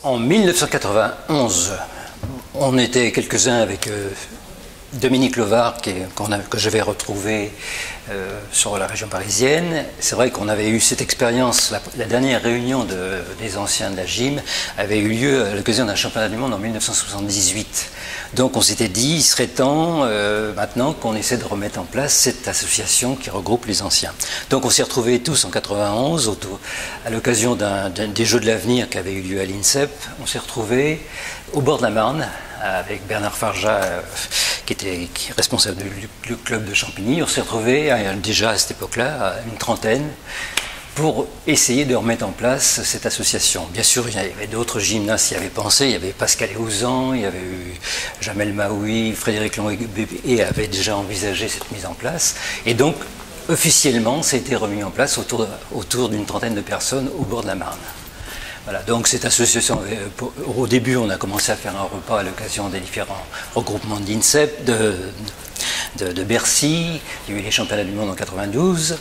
En 1991, on était quelques-uns avec Dominique Levard, que j'avais retrouvé sur la région parisienne. C'est vrai qu'on avait eu cette expérience, la dernière réunion des anciens de la GIM avait eu lieu à l'occasion d'un championnat du monde en 1978. Donc on s'était dit, il serait temps maintenant qu'on essaie de remettre en place cette association qui regroupe les anciens. Donc on s'est retrouvés tous en 91, à l'occasion des Jeux de l'avenir qui avaient eu lieu à l'INSEP. On s'est retrouvés au bord de la Marne, avec Bernard Farjat, qui est responsable du club de Champigny. On s'est retrouvés déjà à cette époque-là, une trentaine, pour essayer de remettre en place cette association. Bien sûr, il y avait d'autres gymnastes qui y avaient pensé. Il y avait Pascal Eouzan, il y avait eu Jamel Maoui, Frédéric Longuet avaient déjà envisagé cette mise en place. Et donc, officiellement, ça a été remis en place autour d'une trentaine de personnes au bord de la Marne. Voilà, donc cette association, au début on a commencé à faire un repas à l'occasion des différents regroupements d'INSEP, de Bercy, il y a eu les championnats du monde en 92,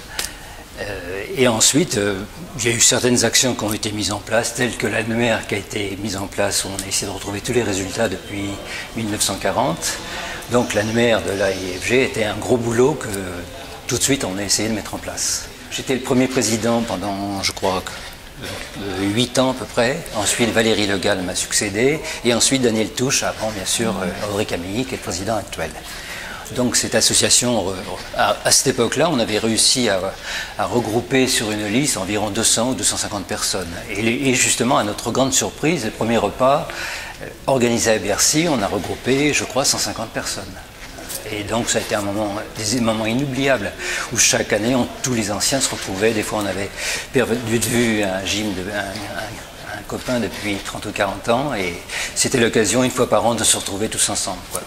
et ensuite il y a eu certaines actions qui ont été mises en place, telles que l'annuaire qui a été mise en place, où on a essayé de retrouver tous les résultats depuis 1940. Donc l'annuaire de l'AIFG était un gros boulot que tout de suite on a essayé de mettre en place. J'étais le premier président pendant, je crois, 8 ans à peu près. Ensuite, Valérie Le Gall m'a succédé. Et ensuite, Daniel Touche, avant bien sûr Audrey Camilly, qui est le président actuel. Donc cette association, à cette époque-là, on avait réussi à regrouper sur une liste environ 200 ou 250 personnes. Et justement, à notre grande surprise, le premier repas organisé à Bercy, on a regroupé, je crois, 150 personnes. Et donc ça a été des moments inoubliables où chaque année tous les anciens se retrouvaient. Des fois on avait perdu de vue un copain depuis 30 ou 40 ans et c'était l'occasion une fois par an de se retrouver tous ensemble, quoi.